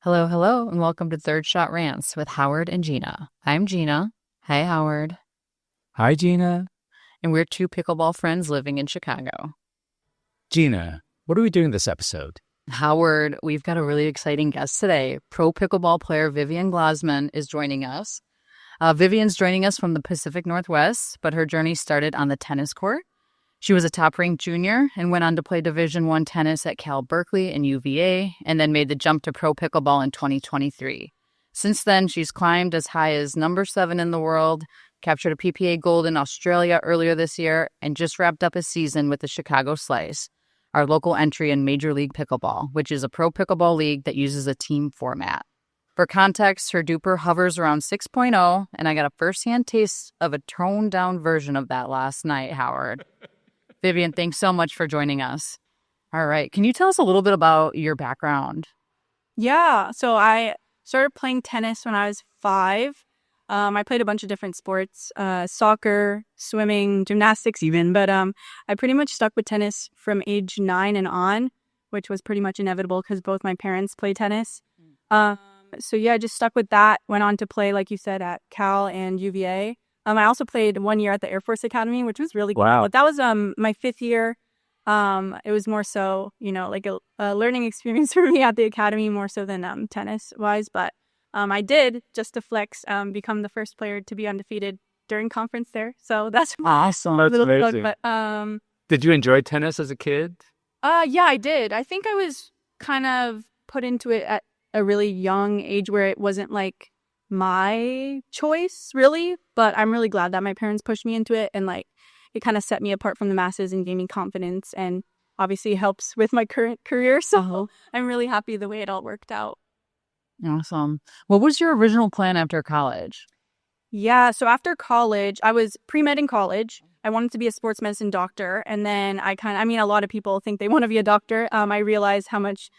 Hello, hello, and welcome to Third Shot Rants with Howard and Gina. I'm Gina. Hi, Howard. Hi, Gina. And we're two pickleball friends living in Chicago. Gina, what are we doing this episode? Howard, we've got a really exciting guest today. Pro pickleball player Vivian Glozman is joining us. Vivian's joining us from the Pacific Northwest, but her journey started on the tennis court. She was a top-ranked junior and went on to play Division I tennis at Cal Berkeley and UVA, and then made the jump to pro pickleball in 2023. Since then, she's climbed as high as number 7 in the world, captured a PPA gold in Australia earlier this year, and just wrapped up a season with the Chicago Slice, our local entry in Major League Pickleball, which is a pro pickleball league that uses a team format. For context, her duper hovers around 6.0, and I got a first-hand taste of a toned-down version of that last night, Howard. Vivian, thanks so much for joining us. All right. Can you tell us a little bit about your background? Yeah. So I started playing tennis when I was 5. I played a bunch of different sports, soccer, swimming, gymnastics even. But I pretty much stuck with tennis from age 9 and on, which was pretty much inevitable because both my parents play tennis. So yeah, I just stuck with that. Went on to play, like you said, at Cal and UVA. I also played 1 year at the Air Force Academy, which was really cool. Wow. But that was my 5th year. It was more so, like a learning experience for me at the academy, more so than tennis-wise. But I did, just to flex, become the first player to be undefeated during conference there. So that's awesome. That's amazing. Plug, but, did you enjoy tennis as a kid? Yeah, I did. I think I was kind of put into it at a really young age where it wasn't like my choice, really. But I'm really glad that my parents pushed me into it, and it kind of set me apart from the masses and gave me confidence, and obviously helps with my current career. So I'm really happy the way it all worked out. Awesome. What was your original plan after college? Yeah, so after college, I was pre-med in college. I wanted to be a sports medicine doctor. And then a lot of people think they want to be a doctor. I realized how much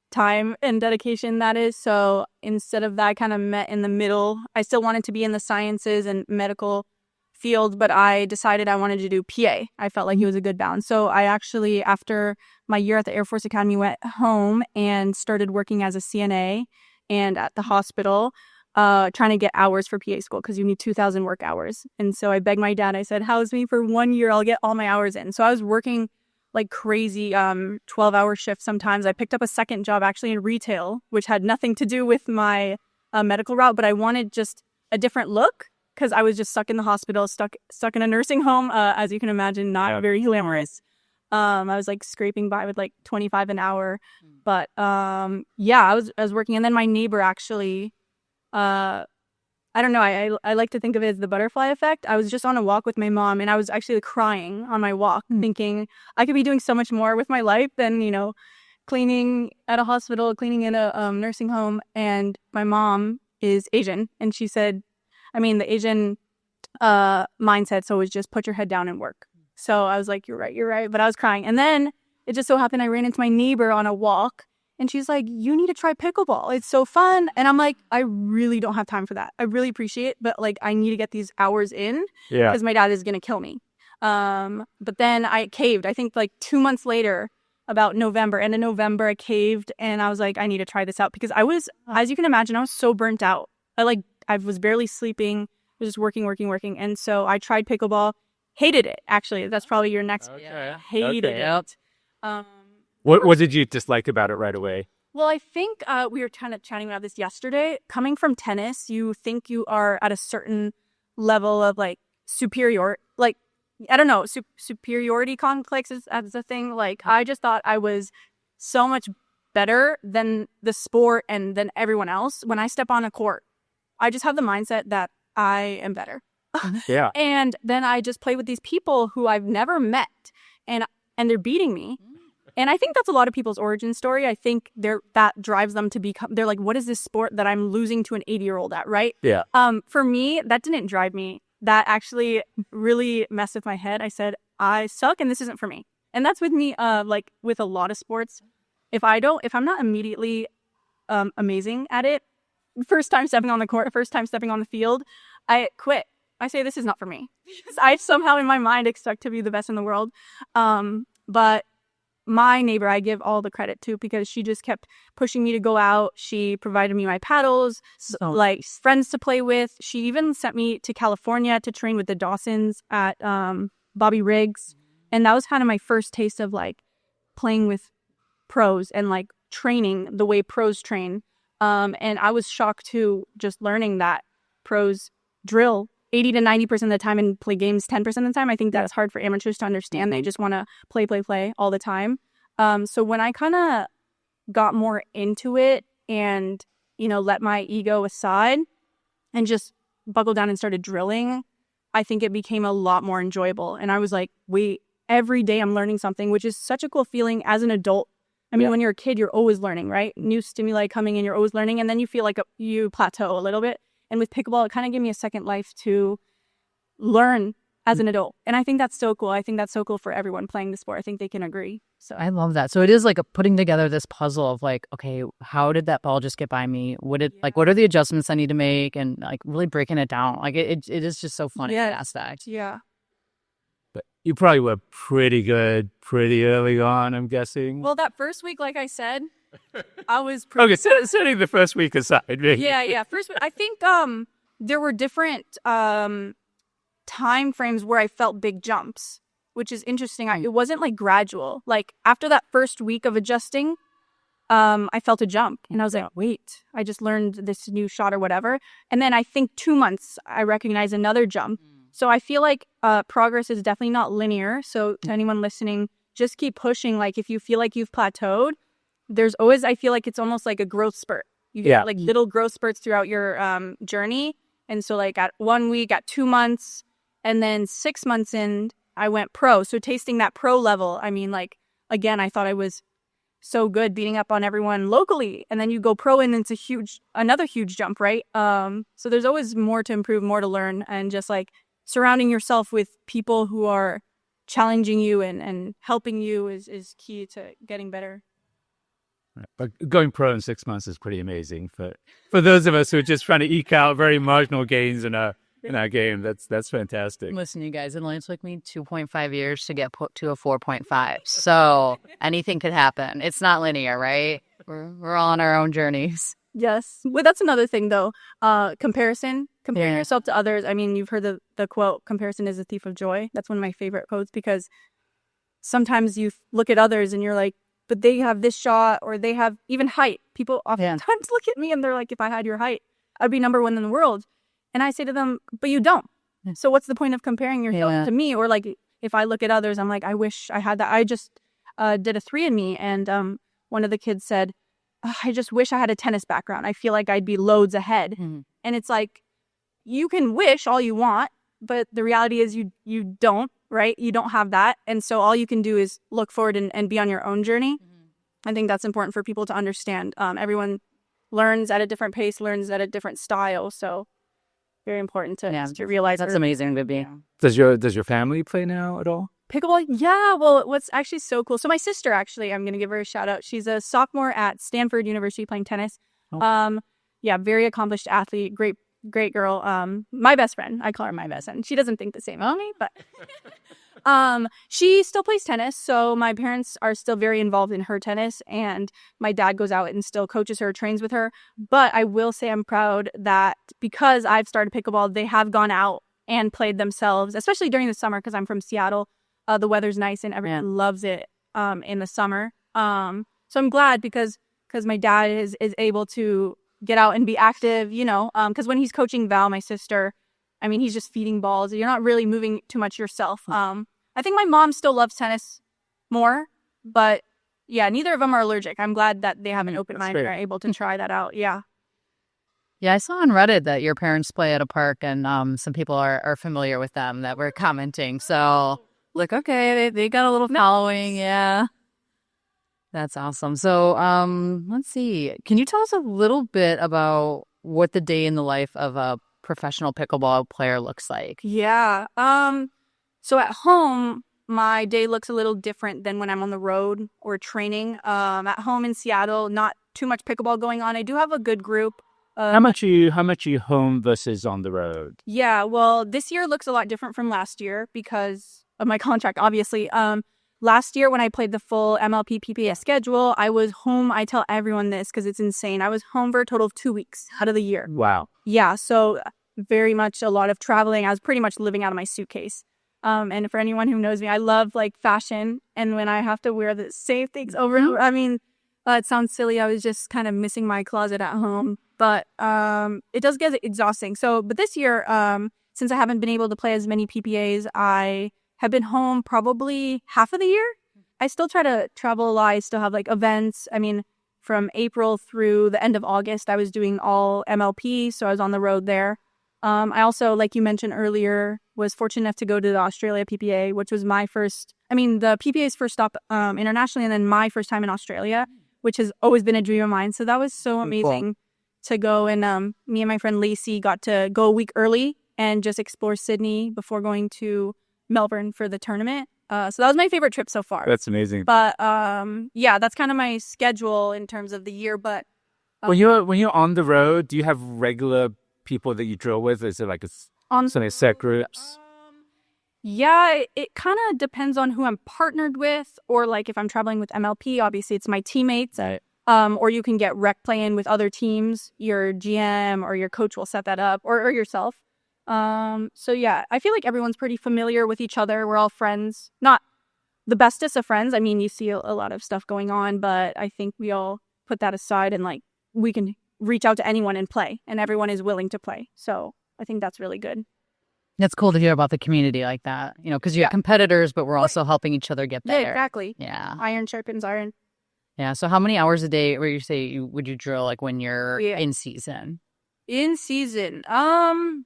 time and dedication that is. So instead of that, I kind of met in the middle. I still wanted to be in the sciences and medical field, but I decided I wanted to do PA. I felt like it was a good balance. So I actually, after my year at the Air Force Academy, went home and started working as a CNA and at the hospital, trying to get hours for PA school because you need 2,000 work hours. And so I begged my dad, I said, house me for 1 year, I'll get all my hours in. So I was working like crazy, 12-hour shifts sometimes. I picked up a second job actually in retail, which had nothing to do with my medical route, but I wanted just a different look because I was just stuck in the hospital, stuck in a nursing home, as you can imagine, not very glamorous. I was scraping by with 25 an hour, but I was working. And then my neighbor actually, I don't know, I like to think of it as the butterfly effect. I was just on a walk with my mom, and I was actually crying on my walk, thinking I could be doing so much more with my life than, cleaning at a hospital, cleaning in a nursing home. And my mom is Asian, and she said, the Asian mindset, so it was just put your head down and work. So I was like, you're right. But I was crying. And then it just so happened I ran into my neighbor on a walk, and she's like, you need to try pickleball. It's so fun. And I'm like, I really don't have time for that. I really appreciate it, but I need to get these hours in because my dad is going to kill me. But then I caved. I think 2 months later, about end of November, I caved, and I was like, I need to try this out because I was, as you can imagine, I was so burnt out. I was barely sleeping. I was just working. And so I tried pickleball. Hated it, actually. That's probably your next. Okay. Hated it. What did you dislike about it right away? Well, I think we were kind of chatting about this yesterday. Coming from tennis, you think you are at a certain level of superior, I don't know, superiority complexes as a thing. I just thought I was so much better than the sport and than everyone else. When I step on a court, I just have the mindset that I am better. Yeah. And then I just play with these people who I've never met, and they're beating me. And I think that's a lot of people's origin story. I think that drives them to become, they're like, what is this sport that I'm losing to an 80-year-old at, right? Yeah. For me, that didn't drive me. That actually really messed with my head. I said, I suck and this isn't for me. And that's with me, with a lot of sports. If I'm not immediately amazing at it, first time stepping on the court, first time stepping on the field, I quit. I say, this is not for me. I somehow in my mind expect to be the best in the world. But my neighbor, I give all the credit to, because she just kept pushing me to go out. She provided me my paddles, like friends to play with. She even sent me to California to train with the Dawsons at Bobby Riggs. And that was kind of my first taste of like playing with pros and like training the way pros train. And I was shocked too, just learning that pros drill 80 to 90% of the time and play games 10% of the time. I think that's hard for amateurs to understand. They just want to play all the time. So when I kind of got more into it and, you know, let my ego aside and just buckled down and started drilling, I think it became a lot more enjoyable. And I was like, wait, every day I'm learning something, which is such a cool feeling as an adult. I mean, when you're a kid, you're always learning, right? New stimuli coming in, you're always learning. And then you feel like you plateau a little bit. And with pickleball, it kind of gave me a second life to learn as an adult. And I think that's so cool. I think that's so cool for everyone playing the sport. I think they can agree. So I love that. So it is like putting together this puzzle of like, okay, how did that ball just get by me? What are the adjustments I need to make? And like really breaking it down. Like it is just so fun in that aspect. Yeah. But you probably were pretty good pretty early on, I'm guessing. Well, that first week, like I said, I was pretty... Okay, setting the first week aside. Yeah. First week, I think there were different time frames where I felt big jumps, which is interesting. It wasn't like gradual. Like after that first week of adjusting, I felt a jump. And I was like, wait, I just learned this new shot or whatever. And then I think 2 months, I recognized another jump. So I feel like progress is definitely not linear. So to anyone listening, just keep pushing. Like if you feel like you've plateaued, there's always, I feel like it's almost like a growth spurt. You get like little growth spurts throughout your journey. And so like at 1 week, at 2 months, and then 6 months in, I went pro. So tasting that pro level, I mean, like, again, I thought I was so good beating up on everyone locally. And then you go pro and it's another huge jump, right? So there's always more to improve, more to learn. And just like surrounding yourself with people who are challenging you and helping you is key to getting better. But going pro in 6 months is pretty amazing for those of us who are just trying to eke out very marginal gains in our game. That's fantastic. Listen, you guys, it only took me 2.5 years to get put to a 4.5. So anything could happen. It's not linear, right? We're all on our own journeys. Yes. Well, that's another thing, though. Comparing yourself to others. I mean, you've heard the quote, comparison is a thief of joy. That's one of my favorite quotes, because sometimes you look at others and you're like, but they have this shot, or they have even height. People oftentimes look at me and they're like, if I had your height, I'd be number one in the world. And I say to them, but you don't. So what's the point of comparing yourself to me? Or like, if I look at others, I'm like, I wish I had that. I just did a 3 in me. And one of the kids said, I just wish I had a tennis background. I feel like I'd be loads ahead. And it's like, you can wish all you want, but the reality is you don't, right? You don't have that. And so all you can do is look forward and be on your own journey. I think that's important for people to understand. Everyone learns at a different pace, learns at a different style. So very important to realize. That's amazing, Vivi. Does your family play now at all? Pickleball? Yeah. Well, what's actually so cool. So my sister, actually, I'm going to give her a shout out. She's a sophomore at Stanford University playing tennis. Very accomplished athlete. Great girl. My best friend. I call her my best friend. She doesn't think the same of me, but she still plays tennis. So my parents are still very involved in her tennis, and my dad goes out and still coaches her, trains with her. But I will say I'm proud that because I've started pickleball, they have gone out and played themselves, especially during the summer, because I'm from Seattle. The weather's nice and everyone loves it in the summer. So I'm glad because my dad is able to get out and be active, you know, because when he's coaching Val, my sister, I mean, he's just feeding balls. You're not really moving too much yourself. I think my mom still loves tennis more, but yeah, neither of them are allergic. I'm glad that they have an open mind and are able to try that out. Yeah. Yeah, I saw on Reddit that your parents play at a park, and some people are familiar with them that were commenting. So, like, okay, they got a little following. Yeah. That's awesome. So, let's see. Can you tell us a little bit about what the day in the life of a professional pickleball player looks like? Yeah. So at home, my day looks a little different than when I'm on the road or training. At home in Seattle, not too much pickleball going on. I do have a good group. How much are you home versus on the road? Yeah, well, this year looks a lot different from last year because of my contract, obviously. last year when I played the full MLP PPS schedule, I was home. I tell everyone this because it's insane. I was home for a total of 2 weeks out of the year. Wow. Yeah, so very much a lot of traveling. I was pretty much living out of my suitcase. And for anyone who knows me, I love like fashion. And when I have to wear the same things over and over, I mean, it sounds silly. I was just kind of missing my closet at home. But it does get exhausting. So, but this year, since I haven't been able to play as many PPAs, I have been home probably half of the year. I still try to travel a lot. I still have like events. I mean, from April through the end of August, I was doing all MLP. So I was on the road there. I also, like you mentioned earlier, was fortunate enough to go to the Australia PPA, which was my first, I mean, the PPA's first stop internationally, and then my first time in Australia, which has always been a dream of mine. So that was so amazing to go. And me and my friend Lacey got to go a week early and just explore Sydney before going to Melbourne for the tournament. So that was my favorite trip so far. That's amazing. But yeah, that's kind of my schedule in terms of the year. But when you're on the road, do you have regular people that you drill with? Is it like some set groups? Yeah, it kind of depends on who I'm partnered with, or like if I'm traveling with MLP, obviously it's my teammates. Right. Or you can get rec play in with other teams. Your GM or your coach will set that up, or yourself. So yeah, I feel like everyone's pretty familiar with each other. We're all friends, not the bestest of friends. I mean, you see a lot of stuff going on, but I think we all put that aside and like we can reach out to anyone and play, and everyone is willing to play. So I think that's really good. It's cool to hear about the community like that, you know, because you have competitors, but we're also helping each other get better. Yeah, exactly. Yeah. Iron sharpens iron. Yeah. So how many hours a day would you drill like when you're in season? In season, I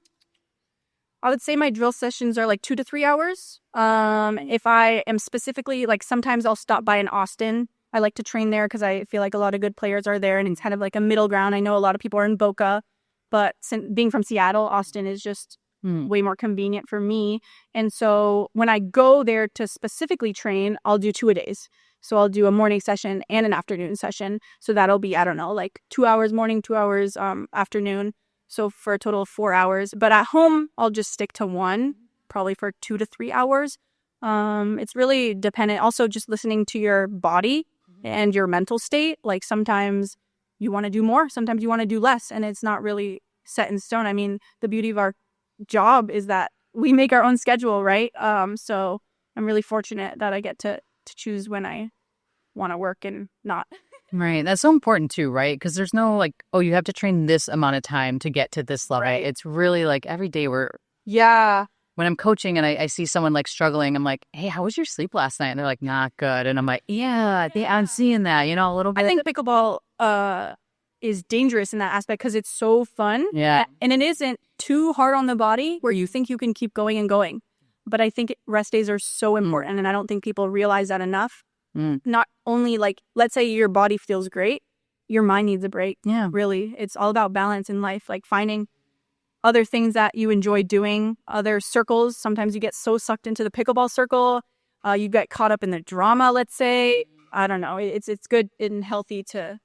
would say my drill sessions are like 2 to 3 hours. If I am specifically, like sometimes I'll stop by in Austin. I like to train there because I feel like a lot of good players are there and it's kind of like a middle ground. I know a lot of people are in Boca, but being from Seattle, Austin is just way more convenient for me. And so when I go there to specifically train, I'll do 2-a-days. So I'll do a morning session and an afternoon session. So that'll be, I don't know, like 2 hours morning, 2 hours afternoon. So for a total of 4 hours. But at home, I'll just stick to one, probably for 2 to 3 hours. It's really dependent. Also, just listening to your body and your mental state. Like sometimes you want to do more, sometimes you want to do less, and it's not really set in stone. I mean, the beauty of our job is that we make our own schedule, right? So I'm really fortunate that I get to choose when I want to work and not. Right. That's so important too, right? Because there's no like, oh, you have to train this amount of time to get to this level. Right. It's really like every day Yeah. When I'm coaching and I see someone like struggling, I'm like, hey, how was your sleep last night? And they're like, not good. And I'm like, yeah, I'm seeing that, you know, a little bit. I think pickleball is dangerous in that aspect because it's so fun. Yeah. And it isn't too hard on the body where you think you can keep going and going. But I think rest days are so important. And I don't think people realize that enough. Not only like, let's say your body feels great, your mind needs a break. Yeah. Really. It's all about balance in life, like finding other things that you enjoy doing, other circles. Sometimes you get so sucked into the pickleball circle. You get caught up in the drama, let's say. I don't know. It's good and healthy to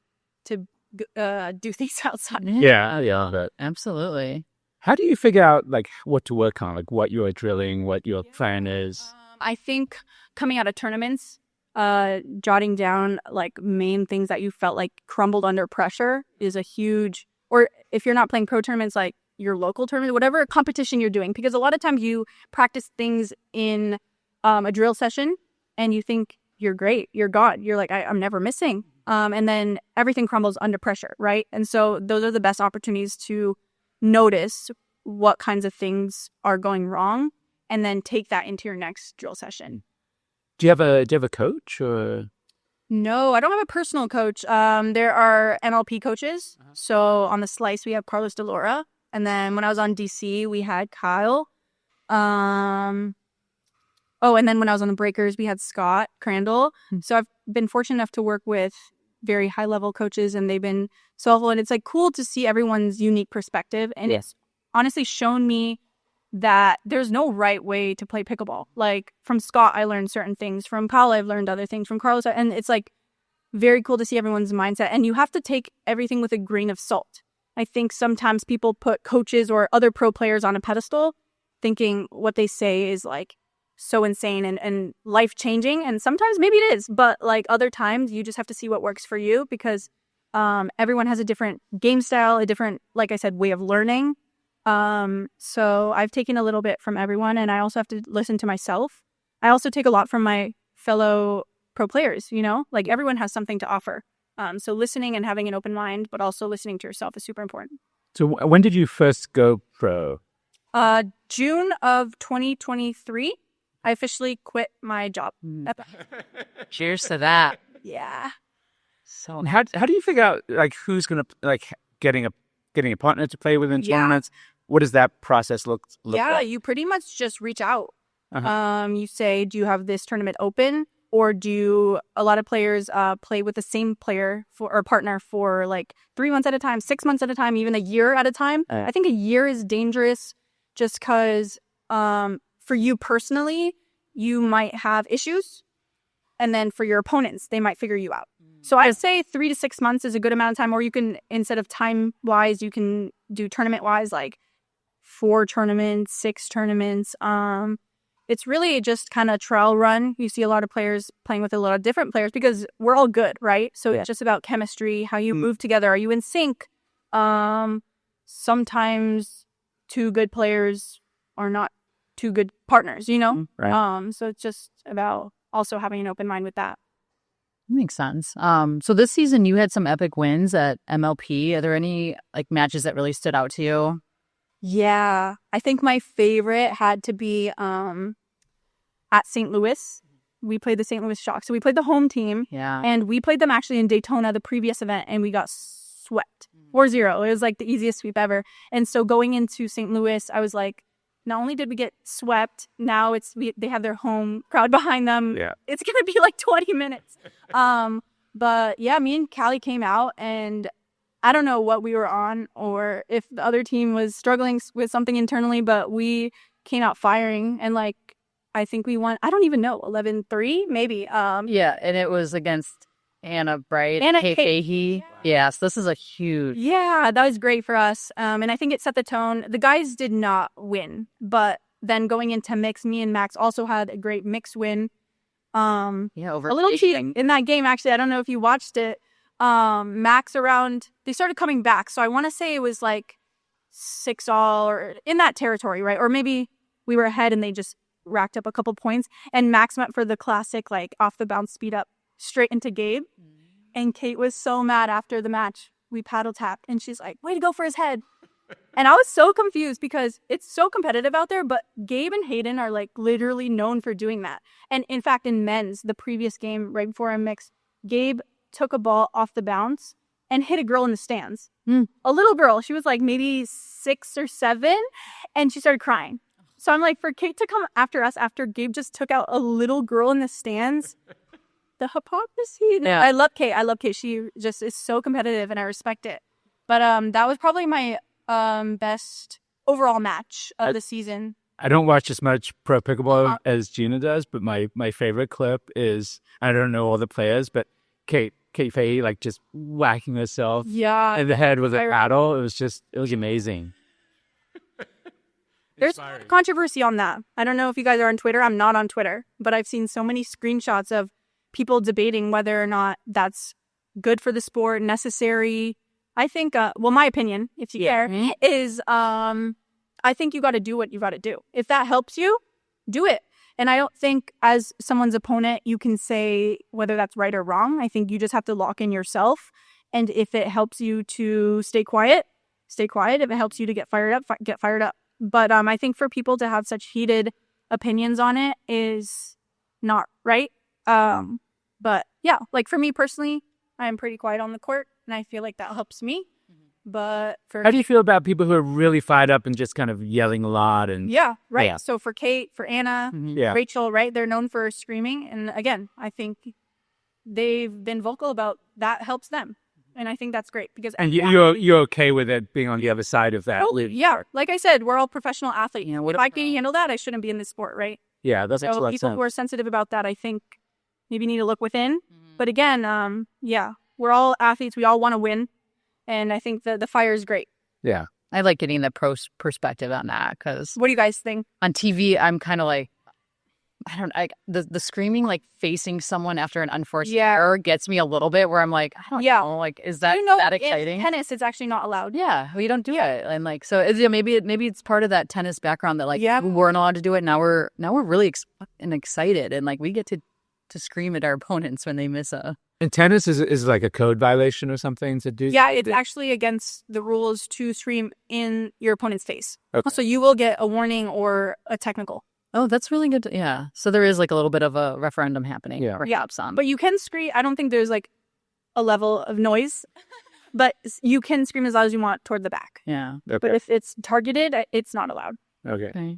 do things outside. Yeah. Absolutely. How do you figure out like what to work on, like what you're drilling, what your plan is? I think coming out of tournaments, jotting down like main things that you felt like crumbled under pressure is a huge, or if you're not playing pro tournaments, like your local tournament, whatever competition you're doing, because a lot of times you practice things in a drill session and you think you're great, you're God, you're like, I'm never missing. And then everything crumbles under pressure, right? And so those are the best opportunities to notice what kinds of things are going wrong and then take that into your next drill session. Do you have a coach or? No, I don't have a personal coach. There are MLP coaches. So on the slice, we have Carlos DeLora. And then when I was on DC, we had Kyle. And then when I was on the Breakers, we had Scott Crandall. So I've been fortunate enough to work with very high-level coaches, and they've been so helpful. And it's like cool to see everyone's unique perspective. And it's honestly shown me that there's no right way to play pickleball. Like from Scott, I learned certain things. From Kyle, I've learned other things. From Carlos, and it's like very cool to see everyone's mindset. And you have to take everything with a grain of salt. I think sometimes people put coaches or other pro players on a pedestal thinking what they say is like so insane and life-changing. And sometimes maybe it is, but like other times you just have to see what works for you because everyone has a different game style, a different, like I said, way of learning. So I've taken a little bit from everyone, and I also have to listen to myself. I also take a lot from my fellow pro players, you know, like everyone has something to offer. So listening and having an open mind, but also listening to yourself is super important. So when did you first go pro? June of 2023, I officially quit my job. Cheers to that. Yeah. So And how do you figure out like who's gonna like getting a partner to play with in tournaments? What does that process look like? You pretty much just reach out. Uh-huh. You say, do you have this tournament open? Or do a lot of players play with the same player or partner for like 3 months at a time, 6 months at a time, even a year at a time? I think a year is dangerous just because for you personally, you might have issues. And then for your opponents, they might figure you out. So I'd say 3 to 6 months is a good amount of time. Or you can, instead of time-wise, you can do tournament-wise, like 4 tournaments, 6 tournaments. It's really just kind of trial run. You see a lot of players playing with a lot of different players because we're all good, right? So it's just about chemistry, how you move together. Are you in sync? Sometimes 2 good players are not 2 good partners, you know? Right. So it's just about also having an open mind with that. makes sense. So this season you had some epic wins at MLP. Are there any like matches that really stood out to you? Yeah, I think my favorite had to be at St. Louis. We played the St. Louis Shock. So we played the home team. Yeah. And we played them actually in Daytona, the previous event, and we got swept 4-0. It was like the easiest sweep ever. And so going into St. Louis, I was like, not only did we get swept, now they have their home crowd behind them. Yeah. It's going to be like 20 minutes. But yeah, me and Callie came out, and I don't know what we were on or if the other team was struggling with something internally, but we came out firing, and like I think we won. I don't even know, 11-3 maybe. Yeah, and it was against Anna Bright, Anna Kate Fahey. Yes, this is a huge. Yeah, that was great for us. And I think it set the tone. The guys did not win, but then going into mix, me and Max also had a great mix win. Over a little cheating in that game, actually. I don't know if you watched it. Max they started coming back. So I want to say it was like 6-all or in that territory, right? Or maybe we were ahead and they just racked up a couple points. And Max went for the classic, like off the bounce speed up straight into Gabe. And Kate was so mad after the match. We paddle tapped and she's like, way to go for his head. And I was so confused because it's so competitive out there, but Gabe and Hayden are like literally known for doing that. And in fact, in men's, the previous game right before our mix, Gabe took a ball off the bounce and hit a girl in the stands. A little girl. She was like maybe 6 or 7 and she started crying. So I'm like, for Kate to come after us after Gabe just took out a little girl in the stands, the hypocrisy. Yeah. I love Kate. She just is so competitive and I respect it. But that was probably my best overall match of the season. I don't watch as much pro pickleball as Gina does, but my favorite clip is, I don't know all the players, but Kate Fahey like just whacking herself in the head with a paddle. It was amazing. There's controversy on that. I don't know if you guys are on Twitter. I'm not on Twitter, but I've seen so many screenshots of people debating whether or not that's good for the sport, necessary. I think, my opinion, if you care, is I think you got to do what you got to do. If that helps you, do it. And I don't think as someone's opponent, you can say whether that's right or wrong. I think you just have to lock in yourself. And if it helps you to stay quiet, stay quiet. If it helps you to get fired up, get fired up. But I think for people to have such heated opinions on it is not right. But yeah, like for me personally, I'm pretty quiet on the court and I feel like that helps me. But how do you feel about people who are really fired up and just kind of yelling a lot? And yeah, right. Yeah. So for Kate, for Anna, Rachel, right? They're known for screaming. And again, I think they've been vocal about that helps them. And I think that's great because you're okay with it being on the other side of that. Oh, yeah. Like I said, we're all professional athletes. Yeah, if I can handle that, I shouldn't be in this sport, right? Yeah, that's so excellent. People who are sensitive about that, I think maybe need to look within. But again, we're all athletes. We all want to win. And I think the fire is great. Yeah. I like getting the pro perspective on that because what do you guys think? on TV, I'm kind of like, the screaming like facing someone after an unfortunate error gets me a little bit where I'm like, I don't know, like, is that that exciting? In tennis, it's actually not allowed. Yeah, we don't do it, and like, so maybe it's part of that tennis background that like we weren't allowed to do it. Now we're really excited, and like we get to scream at our opponents when they miss a. And tennis is like a code violation or something to do? Yeah, it's actually against the rules to scream in your opponent's face. Okay. So you will get a warning or a technical. Oh, that's really good. Yeah. So there is like a little bit of a referendum happening. Yeah. But you can scream. I don't think there's like a level of noise, but you can scream as loud as you want toward the back. Yeah. Okay. But if it's targeted, it's not allowed. Okay.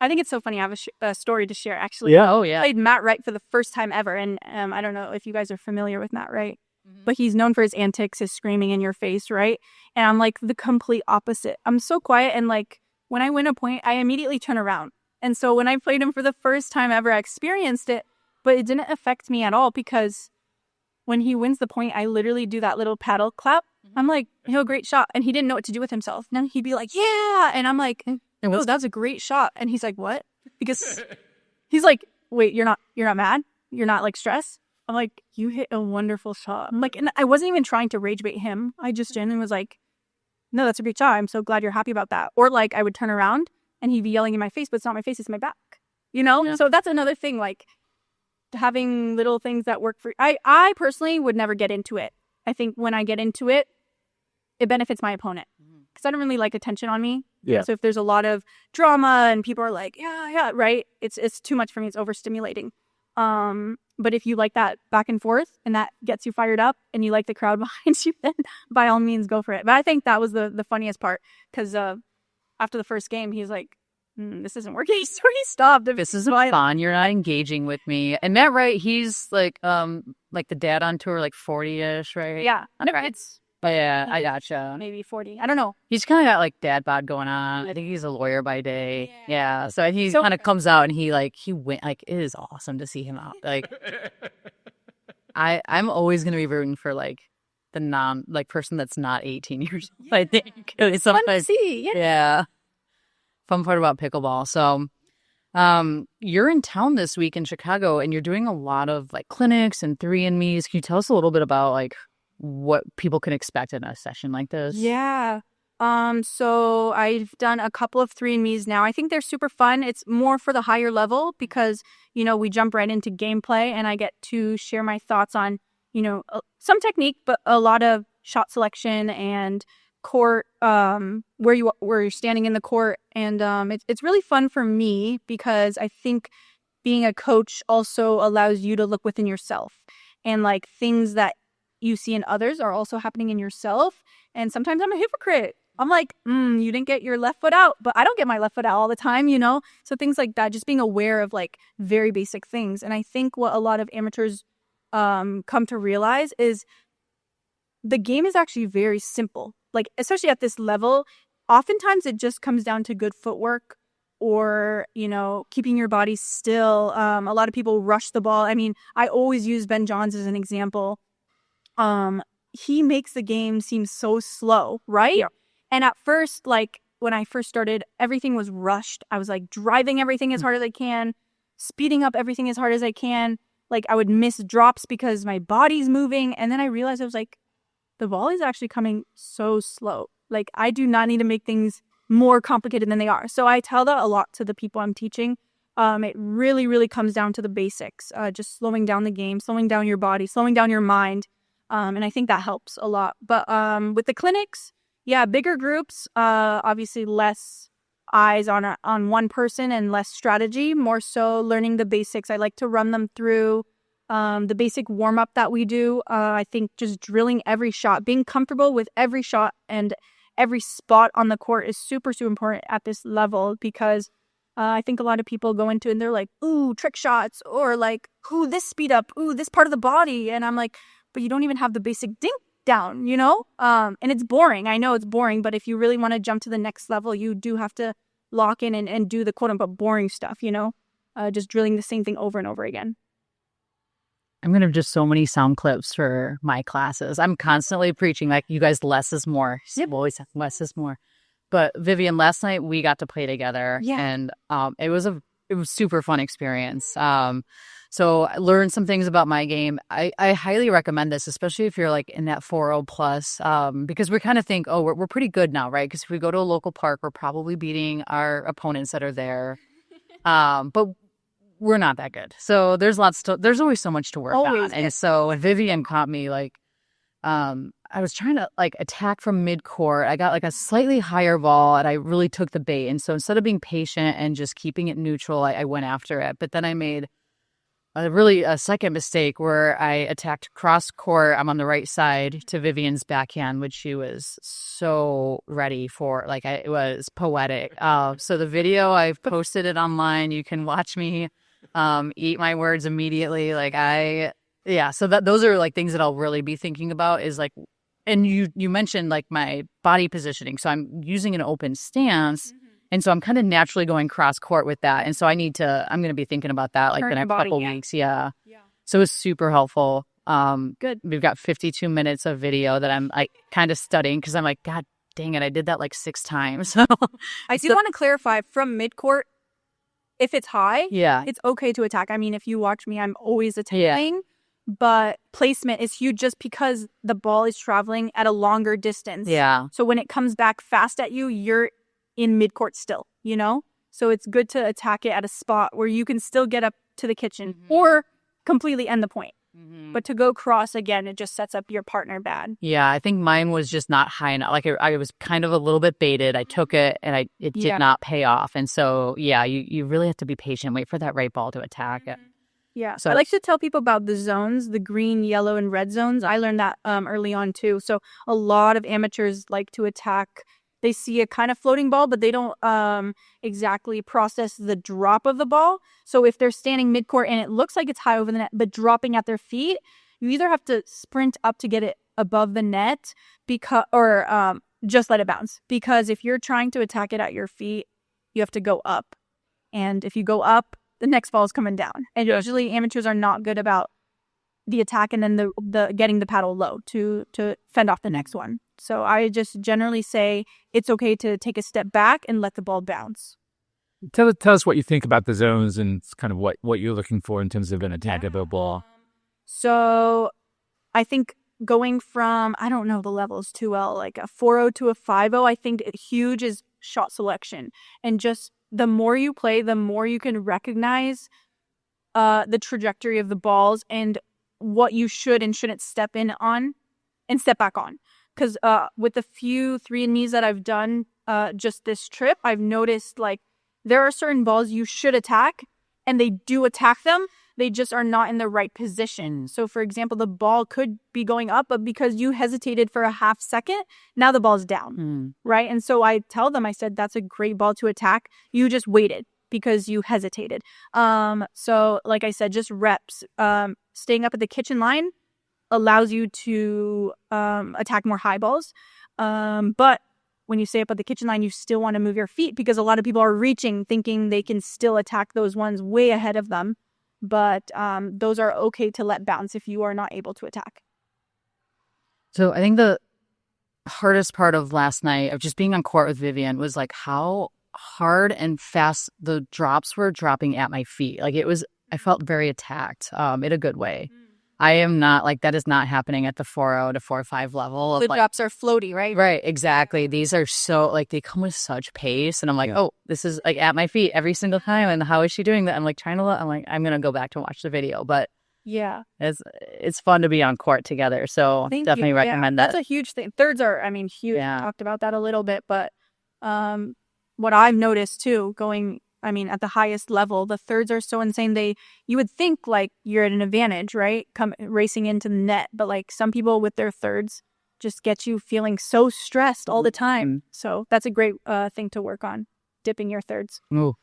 I think it's so funny. I have a story to share, actually. Yeah. Oh, yeah. I played Matt Wright for the first time ever. And I don't know if you guys are familiar with Matt Wright, but he's known for his antics, his screaming in your face, right? And I'm like the complete opposite. I'm so quiet, and like when I win a point, I immediately turn around. And so when I played him for the first time ever, I experienced it, but it didn't affect me at all, because when he wins the point, I literally do that little paddle clap. I'm like, "Oh, great shot." And he didn't know what to do with himself. Now he'd be like, "Yeah." And I'm like, "Oh, that was a great shot." And he's like, "What?" Because he's like, "Wait, you're not mad? You're not like stressed?" I'm like, "You hit a wonderful shot." I'm like, and I wasn't even trying to rage bait him. I just genuinely was like, "No, that's a great shot. I'm so glad you're happy about that." Or like I would turn around and he'd be yelling in my face, but it's not my face, it's my back. You know? Yeah. So that's another thing, like having little things that work for I personally would never get into it. I think when I get into it, it benefits my opponent, because I don't really like attention on me. Yeah. So if there's a lot of drama and people are like, yeah, right, it's too much for me. It's overstimulating. But if you like that back and forth and that gets you fired up and you like the crowd behind you, then by all means go for it. But I think that was the funniest part, because after the first game, he's like, this isn't working. So he stopped. This isn't fun. You're not engaging with me. And Matt Wright, he's like the dad on tour, like 40-ish, right? Yeah. It's But yeah, I gotcha. Maybe 40. I don't know. He's kind of got like dad bod going on. I think he's a lawyer by day. Yeah. So he kind of comes out and he went, like, it is awesome to see him out. Like, I'm always going to be rooting for like the person that's not 18 years old, I think. It's fun to see. Yeah. Fun part about pickleball. So you're in town this week in Chicago, and you're doing a lot of like clinics and 3andMes. Can you tell us a little bit about like what people can expect in a session like this? Yeah. So I've done a couple of 3andMes now. I think they're super fun. It's more for the higher level because, we jump right into gameplay, and I get to share my thoughts on, some technique, but a lot of shot selection and court, where you're standing in the court. And it's really fun for me because I think being a coach also allows you to look within yourself, and like things that you see in others are also happening in yourself. And sometimes I'm a hypocrite. I'm like, you didn't get your left foot out, but I don't get my left foot out all the time, So things like that, just being aware of like very basic things. And I think what a lot of amateurs come to realize is the game is actually very simple. Like, especially at this level, oftentimes it just comes down to good footwork or, keeping your body still. A lot of people rush the ball. I mean, I always use Ben Johns as an example. He makes the game seem so slow, right? Yeah. And at first, like when I first started, everything was rushed. I was like driving everything as hard as I can, speeding up everything as hard as I can. Like I would miss drops because my body's moving. And then I realized I was like, the ball is actually coming so slow. Like I do not need to make things more complicated than they are. So I tell that a lot to the people I'm teaching. It really, really comes down to the basics, just slowing down the game, slowing down your body, slowing down your mind. And I think that helps a lot. But with the clinics, bigger groups, obviously less eyes on one person and less strategy, more so learning the basics. I like to run them through the basic warm-up that we do. I think just drilling every shot, being comfortable with every shot and every spot on the court is super, super important at this level because I think a lot of people go into it and they're like, ooh, trick shots, or like, ooh, this speed up, ooh, this part of the body. And I'm like, but you don't even have the basic dink down, And it's boring. I know it's boring, but if you really want to jump to the next level, you do have to lock in and do the quote unquote boring stuff, just drilling the same thing over and over again. I'm going to have just so many sound clips for my classes. I'm constantly preaching, like, you guys, less is more. Yep. Always less is more. But Vivian, last night we got to play together, and it was super fun experience. So I learned some things about my game. I highly recommend this, especially if you're like in that 4-0 plus, because we kind of think, oh, we're pretty good now, right? Because if we go to a local park, we're probably beating our opponents that are there. But we're not that good. So there's always so much to work on. And so when Vivian caught me, like, I was trying to like attack from mid-court. I got like a slightly higher ball and I really took the bait. And so instead of being patient and just keeping it neutral, I went after it. But then I made a second mistake where I attacked cross court. I'm on the right side to Vivian's backhand, which she was so ready for. Like it was poetic. So the video, I've posted it online. You can watch me eat my words immediately. So those are like things that I'll really be thinking about is like, and you mentioned like my body positioning. So I'm using an open stance. And so I'm kind of naturally going cross court with that. And so I'm going to be thinking about that like the next couple weeks. Yeah. So it's super helpful. Good. We've got 52 minutes of video that I'm like kind of studying because I'm like, God dang it. I did that like 6 times. I do want to clarify from mid-court, if it's high, it's okay to attack. I mean, if you watch me, I'm always attacking. But placement is huge just because the ball is traveling at a longer distance. Yeah. So when it comes back fast at you, you're in mid-court still, you know? So it's good to attack it at a spot where you can still get up to the kitchen or completely end the point. But to go cross again, it just sets up your partner bad. Yeah, I think mine was just not high enough. Like I was kind of a little bit baited. I took it and it did not pay off. And so, you really have to be patient, wait for that right ball to attack it. Yeah, so I like to tell people about the zones, the green, yellow, and red zones. I learned that early on too. So a lot of amateurs like to attack. They see a kind of floating ball, but they don't exactly process the drop of the ball. So if they're standing mid-court and it looks like it's high over the net, but dropping at their feet, you either have to sprint up to get it above the net or just let it bounce. Because if you're trying to attack it at your feet, you have to go up. And if you go up, the next ball is coming down. And usually amateurs are not good about the attack and then the getting the paddle low to fend off the next one. So I just generally say it's okay to take a step back and let the ball bounce. Tell us what you think about the zones and kind of what you're looking for in terms of an attackable ball. So I think going from, I don't know the levels too well, like a 4-0 to a 5-0, I think huge is shot selection. And just the more you play, the more you can recognize the trajectory of the balls and what you should and shouldn't step in on and step back on. Because with the few 3-and-me's that I've done just this trip, I've noticed like there are certain balls you should attack and they do attack them. They just are not in the right position. So, for example, the ball could be going up, but because you hesitated for a half second, now the ball's down, right? And so I tell them, I said, that's a great ball to attack. You just waited because you hesitated. So, like I said, just reps. Staying up at the kitchen line allows you to attack more high balls. But when you stay up at the kitchen line, you still want to move your feet because a lot of people are reaching, thinking they can still attack those ones way ahead of them. But those are okay to let bounce if you are not able to attack. So I think the hardest part of last night of just being on court with Vivian was like how hard and fast the drops were dropping at my feet. Like I felt very attacked in a good way. I am not like that is not happening at the 4-0 to 4-5 level. The drops are floaty, right? Right, exactly. These are so like they come with such pace, and I'm like, oh, this is like at my feet every single time. And how is she doing that? I'm like I'm gonna go back to watch the video, but it's fun to be on court together. So definitely recommend that. That's a huge thing. Thirds are, huge. Yeah. Talked about that a little bit, but what I've noticed too, going. At the highest level, the thirds are so insane. You would think like you're at an advantage, right? Racing into the net. But like some people with their thirds just get you feeling so stressed all the time. So that's a great thing to work on, dipping your thirds. Ooh.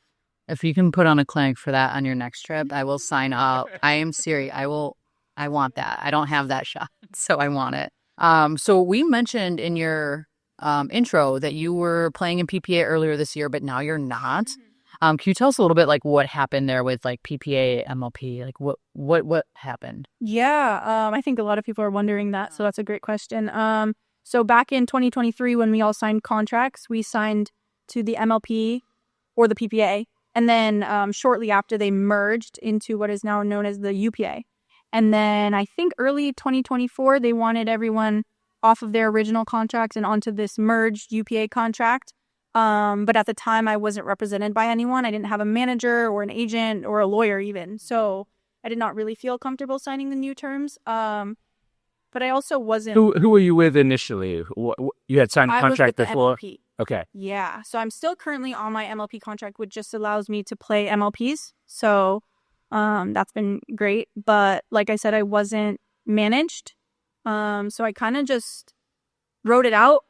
If you can put on a clinic for that on your next trip, I will sign up. I am serious. I want that. I don't have that shot, so I want it. So we mentioned in your intro that you were playing in PPA earlier this year, but now you're not. Can you tell us a little bit like what happened there with like PPA, MLP? Like what happened? Yeah, I think a lot of people are wondering that, so that's a great question. So back in 2023, when we all signed contracts, we signed to the MLP or the PPA. And then shortly after, they merged into what is now known as the UPA. And then I think early 2024, they wanted everyone off of their original contracts and onto this merged UPA contract. But at the time, I wasn't represented by anyone. I didn't have a manager or an agent or a lawyer even. So I did not really feel comfortable signing the new terms. But I also wasn't... Who were you with initially? You had signed a contract before? MLP. Okay. Yeah. So I'm still currently on my MLP contract, which just allows me to play MLPs. So that's been great. But like I said, I wasn't managed. So I kind of just wrote it out,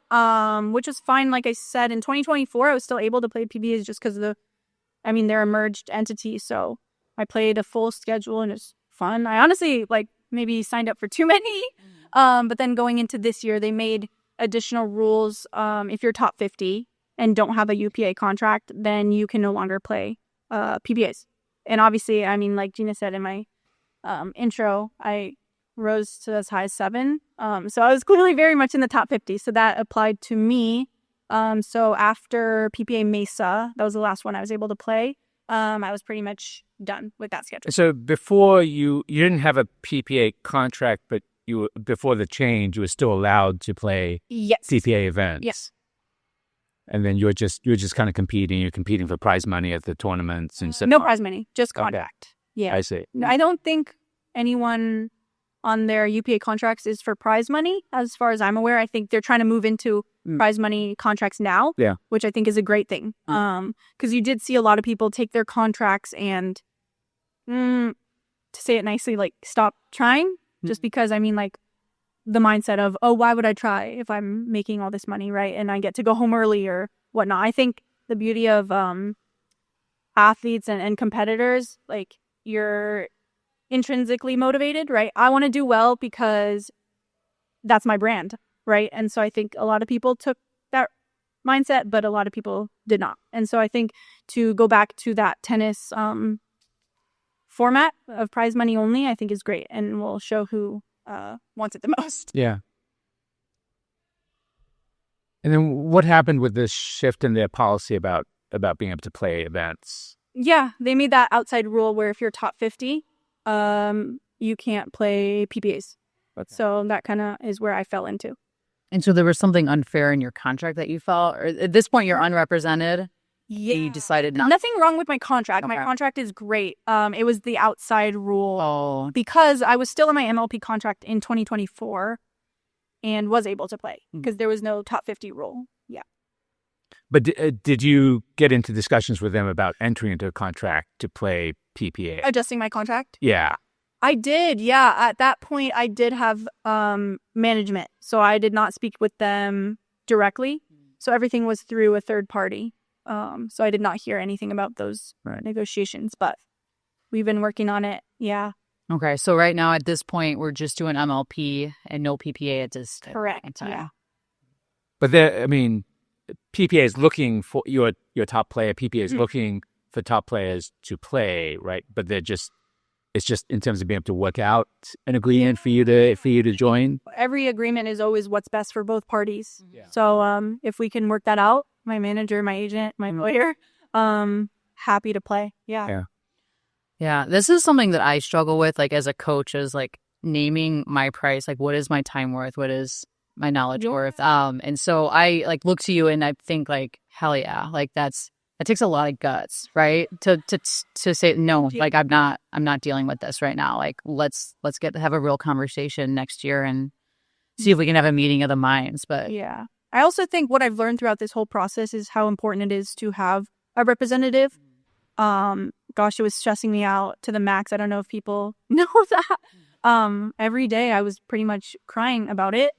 which was fine. Like I said, in 2024, I was still able to play PBAs just because they're a merged entity. So I played a full schedule and it's fun. I honestly maybe signed up for too many. But then going into this year, they made additional rules. If you're top 50 and don't have a UPA contract, then you can no longer play PBAs. And obviously, like Gina said in my intro, I rose to as high as 7. So I was clearly very much in the top 50. So that applied to me. So after PPA Mesa, that was the last one I was able to play. I was pretty much done with that schedule. So before you didn't have a PPA contract, but before the change, you were still allowed to play CPA events. Yes. And then you're just kind of competing. You're competing for prize money at the tournaments and stuff. No prize money, just contract. Okay. Yeah, I see. I don't think anyone on their UPA contracts is for prize money, as far as I'm aware. I think they're trying to move into prize money contracts now, which I think is a great thing. Because you did see a lot of people take their contracts and, to say it nicely, stop trying. Just because, the mindset of, oh, why would I try if I'm making all this money, right? And I get to go home early or whatnot. I think the beauty of athletes and competitors, you're intrinsically motivated, right? I want to do well because that's my brand, right? And so I think a lot of people took that mindset, but a lot of people did not. And so I think to go back to that tennis format of prize money only, I think is great and will show who wants it the most. Yeah. And then what happened with this shift in their policy about being able to play events? Yeah, they made that outside rule where if you're top 50, you can't play PPAs. Okay. So that kind of is where I fell into. And so there was something unfair in your contract that you felt? Or at this point, you're unrepresented? Yeah. You decided not. Nothing wrong with my contract. Okay. My contract is great. It was the outside rule because I was still in my MLP contract in 2024 and was able to play because there was no top 50 rule. Yeah. But did you get into discussions with them about entering into a contract to play PPA? Adjusting my contract? Yeah. I did. Yeah. At that point, I did have management. So I did not speak with them directly. So everything was through a third party. So I did not hear anything about those negotiations, but we've been working on it. Yeah. Okay. So right now at this point, we're just doing MLP and no PPA at this time. Correct. Yeah. But PPA is looking for your top player. PPA is looking for top players to play, right? But it's just in terms of being able to work out an agreement for you to join. Every agreement is always what's best for both parties. Yeah. So if we can work that out, my manager, my agent, my lawyer, happy to play. Yeah. Yeah. This is something that I struggle with, as a coach, is naming my price. What is my time worth? What is my knowledge worth? And so I look to you and I think hell yeah, that takes a lot of guts, right? To say no, I'm not dealing with this right now. Let's have a real conversation next year and see if we can have a meeting of the minds. But yeah. I also think what I've learned throughout this whole process is how important it is to have a representative. Gosh, it was stressing me out to the max. I don't know if people know that. Every day I was pretty much crying about it,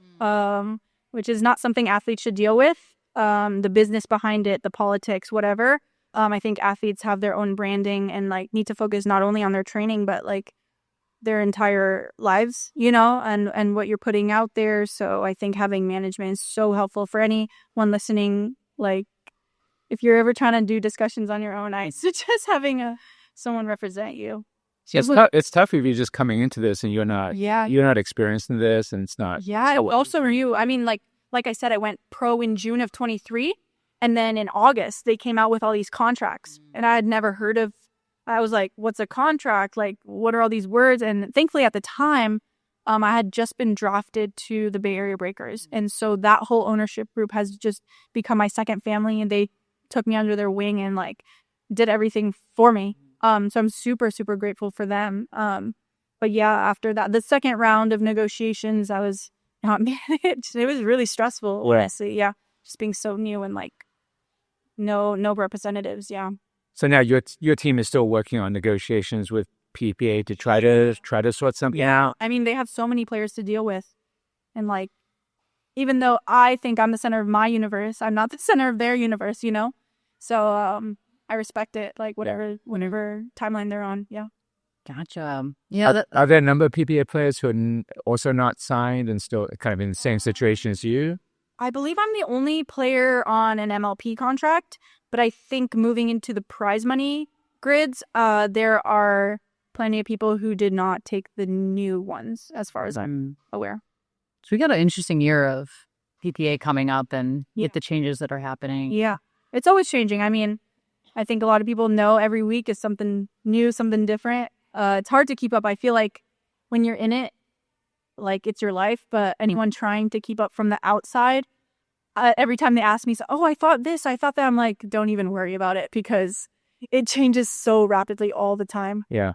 which is not something athletes should deal with. The business behind it, the politics, whatever. I think athletes have their own branding and need to focus not only on their training, but their entire lives, and what you're putting out there. So I think having management is so helpful for anyone listening. If you're ever trying to do discussions on your own, I suggest having someone represent you. It's tough if you're just coming into this and you're not experiencing this, and it's not. Yeah, also you. like I said, I went pro in June of 23. And then in August, they came out with all these contracts. And I had never heard of, I was like, what's a contract? Like, what are all these words? And thankfully at the time, I had just been drafted to the Bay Area Breakers. And so that whole ownership group has just become my second family. And they took me under their wing and like did everything for me. So I'm super, super grateful for them. But yeah, after that, the second round of negotiations, I was not managed. It was really stressful, honestly. Yeah. Just being so new and like no representatives. Yeah. So now your team is still working on negotiations with PPA to try to sort something out. I mean, they have so many players to deal with. And like, even though I think I'm the center of my universe, I'm not the center of their universe, you know? So I respect it, like whatever timeline they're on. Yeah. Gotcha. Yeah. Are there a number of PPA players who are also not signed and still kind of in the same situation as you? I believe I'm the only player on an MLP contract, but I think moving into the prize money grids, there are plenty of people who did not take the new ones, as far as I'm aware. So we got an interesting year of PPA coming up and with the changes that are happening. Yeah. It's always changing. I mean, I think a lot of people know every week is something new, something different. It's hard to keep up. I feel like when you're in it, like it's your life, but anyone trying to keep up from the outside, every time they ask me, oh, I thought this, I thought that, I'm like, don't even worry about it because it changes so rapidly all the time. Yeah.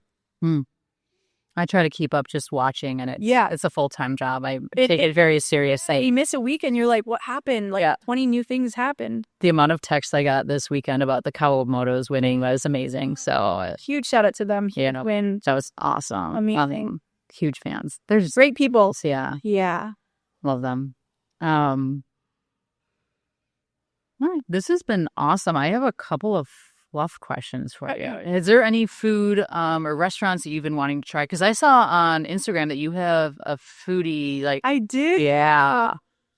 I try to keep up just watching, and it's a full-time job. I take it very seriously. You miss a week and you're like, what happened? Like 20 new things happened. The amount of texts I got this weekend about the Kawamotos winning was amazing. So huge shout out to them. That was awesome. Amazing. Huge fans. They're just great people. Yeah. Yeah. Love them. All right. This has been awesome. I have a couple of fluff questions for you. Is there any food or restaurants that you've been wanting to try? Because I saw on Instagram that you have a foodie. Like I did. Yeah.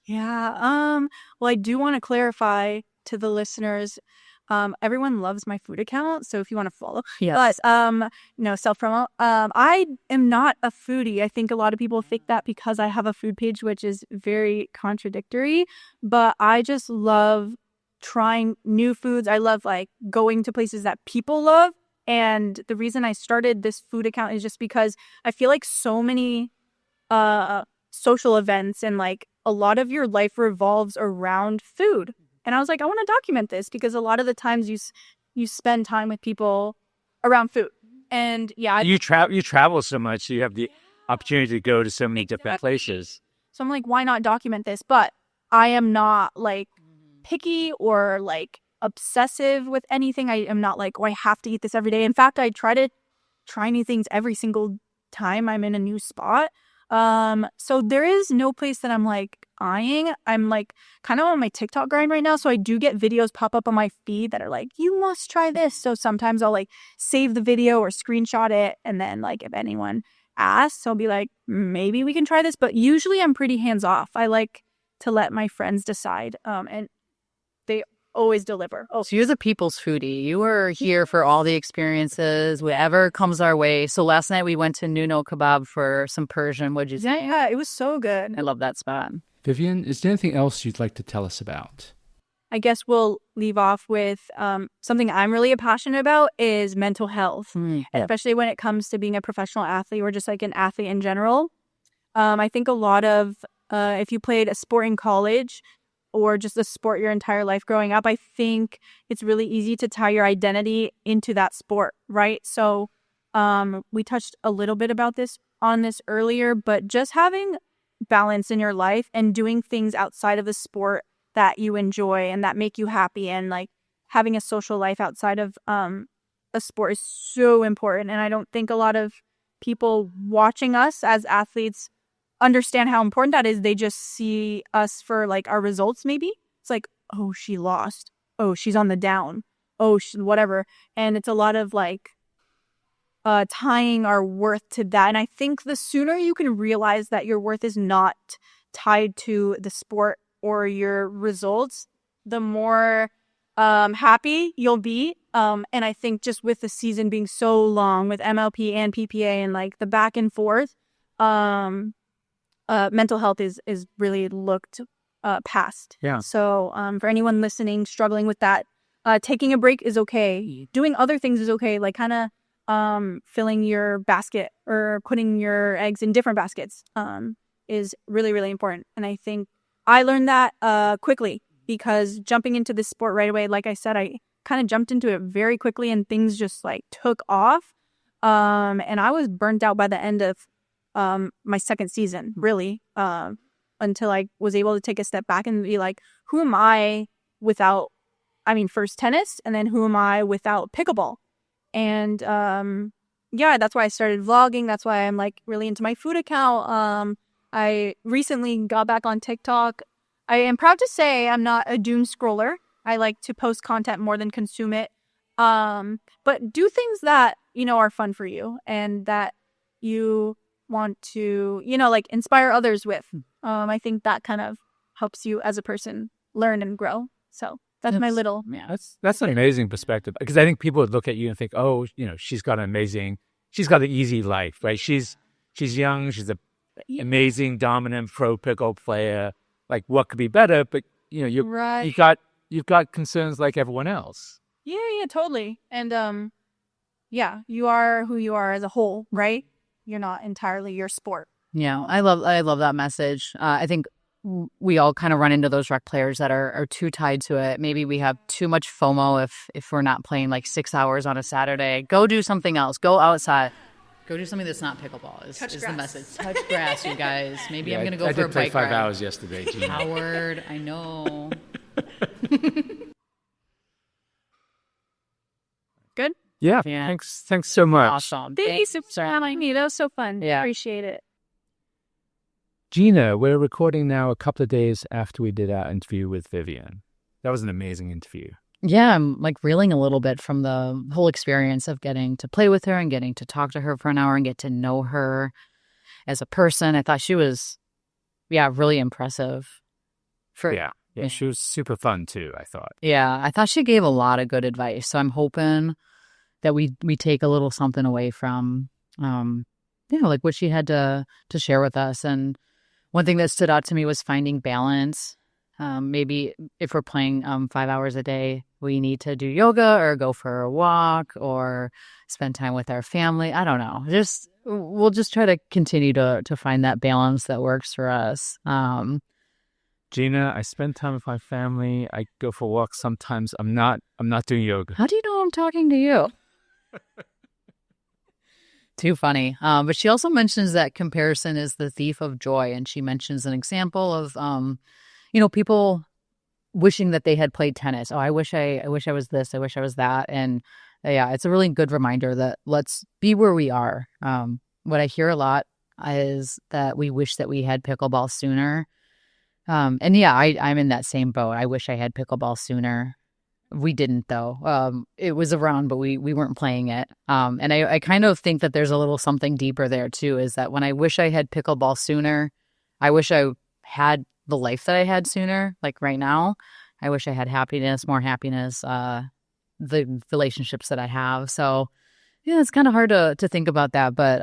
Well, I do want to clarify to the listeners. Everyone loves my food account, so if you want to follow, yes. But no self-promo. I am not a foodie. I think a lot of people think that because I have a food page, which is very contradictory. But I just love trying new foods. I love like going to places that people love. And the reason I started this food account is just because I feel like so many social events and like a lot of your life revolves around food. And I was like, I want to document this because a lot of the times you spend time with people around food. And you travel so much, so you have the opportunity to go to so many different places. So I'm like, why not document this? But I am not like picky or like obsessive with anything. I am not like, oh, I have to eat this every day. In fact, I try to try new things every single time I'm in a new spot. So there is no place that I'm like eyeing. I'm like kind of on my TikTok grind right now. So I do get videos pop up on my feed that are like, you must try this. So sometimes I'll like save the video or screenshot it. And then like if anyone asks, I'll be like, maybe we can try this. But usually I'm pretty hands off. I like to let my friends decide. And they always deliver. Oh, so you're the people's foodie. You are here for all the experiences, whatever comes our way. So last night we went to Nuno Kebab for some Persian. What'd you say? Yeah, it was so good. I love that spot. Vivian, is there anything else you'd like to tell us about? I guess we'll leave off with something I'm really passionate about is mental health, especially when it comes to being a professional athlete or just like an athlete in general. I think a lot of, if you played a sport in college, or just a sport your entire life growing up, I think it's really easy to tie your identity into that sport, right? So we touched a little bit about this on this earlier, but just having balance in your life and doing things outside of the sport that you enjoy and that make you happy, and like having a social life outside of a sport is so important. And I don't think a lot of people watching us as athletes understand how important that is. They just see us for like our results. Maybe it's like, oh, she lost, oh, she's on the down, oh, whatever. And it's a lot of like tying our worth to that. And I think the sooner you can realize that your worth is not tied to the sport or your results, the more happy you'll be. And I think just with the season being so long with MLP and PPA and like the back and forth, mental health is really looked passed. Yeah. So for anyone listening, struggling with that, taking a break is okay. Doing other things is okay, like kind of filling your basket or putting your eggs in different baskets is really, really important. And I think I learned that quickly, because jumping into this sport right away, like I said, I kind of jumped into it very quickly and things just like took off. And I was burnt out by the end of my second season, really, until I was able to take a step back and be like, who am I without, first tennis, and then who am I without pickleball? And that's why I started vlogging. That's why I'm like really into my food account. I recently got back on TikTok. I am proud to say I'm not a doom scroller. I like to post content more than consume it. But do things that, are fun for you and that you want to, like inspire others with. I think that kind of helps you as a person learn and grow. So that's my little. Yeah, that's an amazing perspective, because I think people would look at you and think, oh, she's got an easy life, right? She's young. She's an amazing, dominant pro pickle player. Like, what could be better? But you've got concerns like everyone else. Yeah, totally. And you are who you are as a whole, right? You're not entirely your sport. Yeah, I love that message. I think we all kind of run into those rec players that are too tied to it. Maybe we have too much FOMO if we're not playing like 6 hours on a Saturday. Go do something else. Go outside. Go do something that's not pickleball is the message. Touch grass, you guys. Maybe I'm going to go for a bike ride. I did play 5 hours yesterday, Gina. Howard, I know. Good? Yeah. Thanks so much. Awesome. Thank you so much for having me. That was so fun. Yeah. Appreciate it. Gina, we're recording now a couple of days after we did our interview with Vivian. That was an amazing interview. Yeah, I'm like reeling a little bit from the whole experience of getting to play with her and getting to talk to her for an hour and get to know her as a person. I thought she was, really impressive. Yeah, she was super fun too, I thought. Yeah, I thought she gave a lot of good advice. So I'm hoping that we take a little something away from, like what she had to share with us. And one thing that stood out to me was finding balance. Maybe if we're playing 5 hours a day, we need to do yoga or go for a walk or spend time with our family. I don't know. We'll just try to continue to find that balance that works for us. Gina, I spend time with my family. I go for walks sometimes. I'm not doing yoga. How do you know I'm talking to you? Too funny. But she also mentions that comparison is the thief of joy. And she mentions an example of, people wishing that they had played tennis. Oh, I wish I was this. I wish I was that. And it's a really good reminder that let's be where we are. What I hear a lot is that we wish that we had pickleball sooner. I'm in that same boat. I wish I had pickleball sooner. We didn't, though. It was around, but we weren't playing it. And I kind of think that there's a little something deeper there, too, is that when I wish I had pickleball sooner, I wish I had the life that I had sooner, like right now. I wish I had more happiness, the relationships that I have. So, it's kind of hard to think about that. But,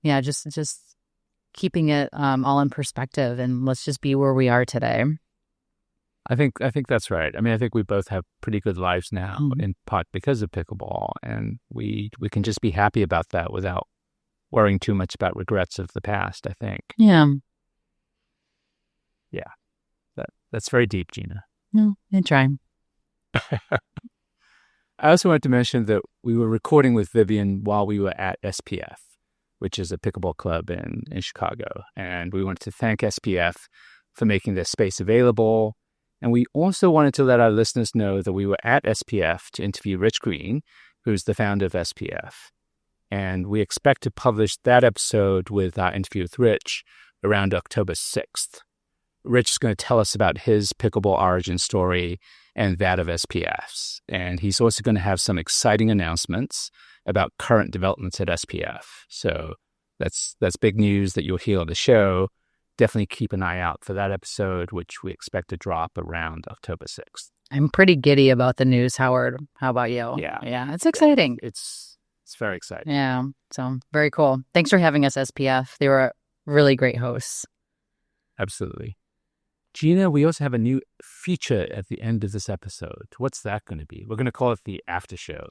just keeping it all in perspective, and let's just be where we are today. I think that's right. I think we both have pretty good lives now, in part because of pickleball, and we can just be happy about that without worrying too much about regrets of the past, I think. Yeah. Yeah. That's very deep, Gina. No, I try. I also wanted to mention that we were recording with Vivian while we were at SPF, which is a pickleball club in Chicago. And we wanted to thank SPF for making this space available. And we also wanted to let our listeners know that we were at SPF to interview Rich Green, who's the founder of SPF. And we expect to publish that episode with our interview with Rich around October 6th. Rich is going to tell us about his pickleball origin story and that of SPF's. And he's also going to have some exciting announcements about current developments at SPF. So that's big news that you'll hear on the show. Definitely keep an eye out for that episode, which we expect to drop around October 6th. I'm pretty giddy about the news, Howard. How about you? Yeah. It's exciting. It's very exciting. Yeah. So very cool. Thanks for having us, SPF. They were really great hosts. Absolutely. Gina, we also have a new feature at the end of this episode. What's that going to be? We're going to call it the after show.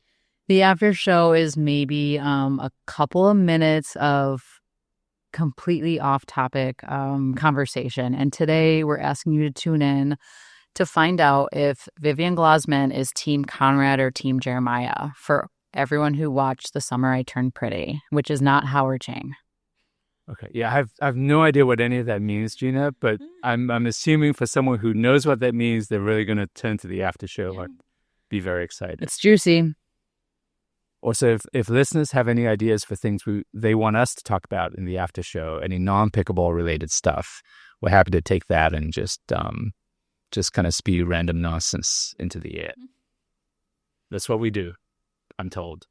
The after show is maybe a couple of minutes of completely off-topic conversation. And today we're asking you to tune in to find out if Vivian Glozman is Team Conrad or Team Jeremiah for everyone who watched The Summer I Turned Pretty, which is not Howard Chang. Okay. Yeah, I have no idea what any of that means, Gina, but I'm assuming for someone who knows what that means, they're really going to turn to the after show and be very excited. It's juicy. Also, if listeners have any ideas for things they want us to talk about in the after show, any non-pickleball related stuff, we're happy to take that and just kind of spew random nonsense into the air. That's what we do, I'm told.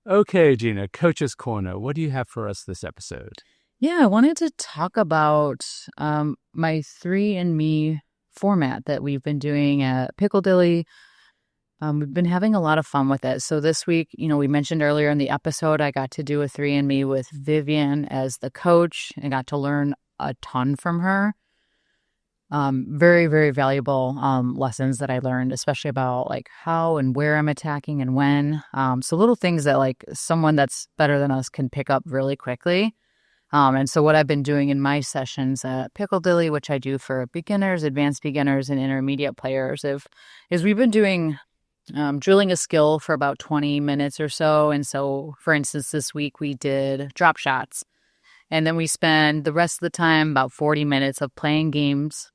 Okay, Gina, Coach's Corner. What do you have for us this episode? Yeah, I wanted to talk about my 3andMe format that we've been doing at Pickledilly. We've been having a lot of fun with it. So this week, we mentioned earlier in the episode, I got to do a 3andMe with Vivian as the coach and got to learn a ton from her. Very, very valuable lessons that I learned, especially about like how and where I'm attacking and when. So little things that like someone that's better than us can pick up really quickly. And so what I've been doing in my sessions at Pickledilly, which I do for beginners, advanced beginners, and intermediate players, is we've been doing drilling a skill for about 20 minutes or so. And so, for instance, this week we did drop shots. And then we spend the rest of the time, about 40 minutes of playing games,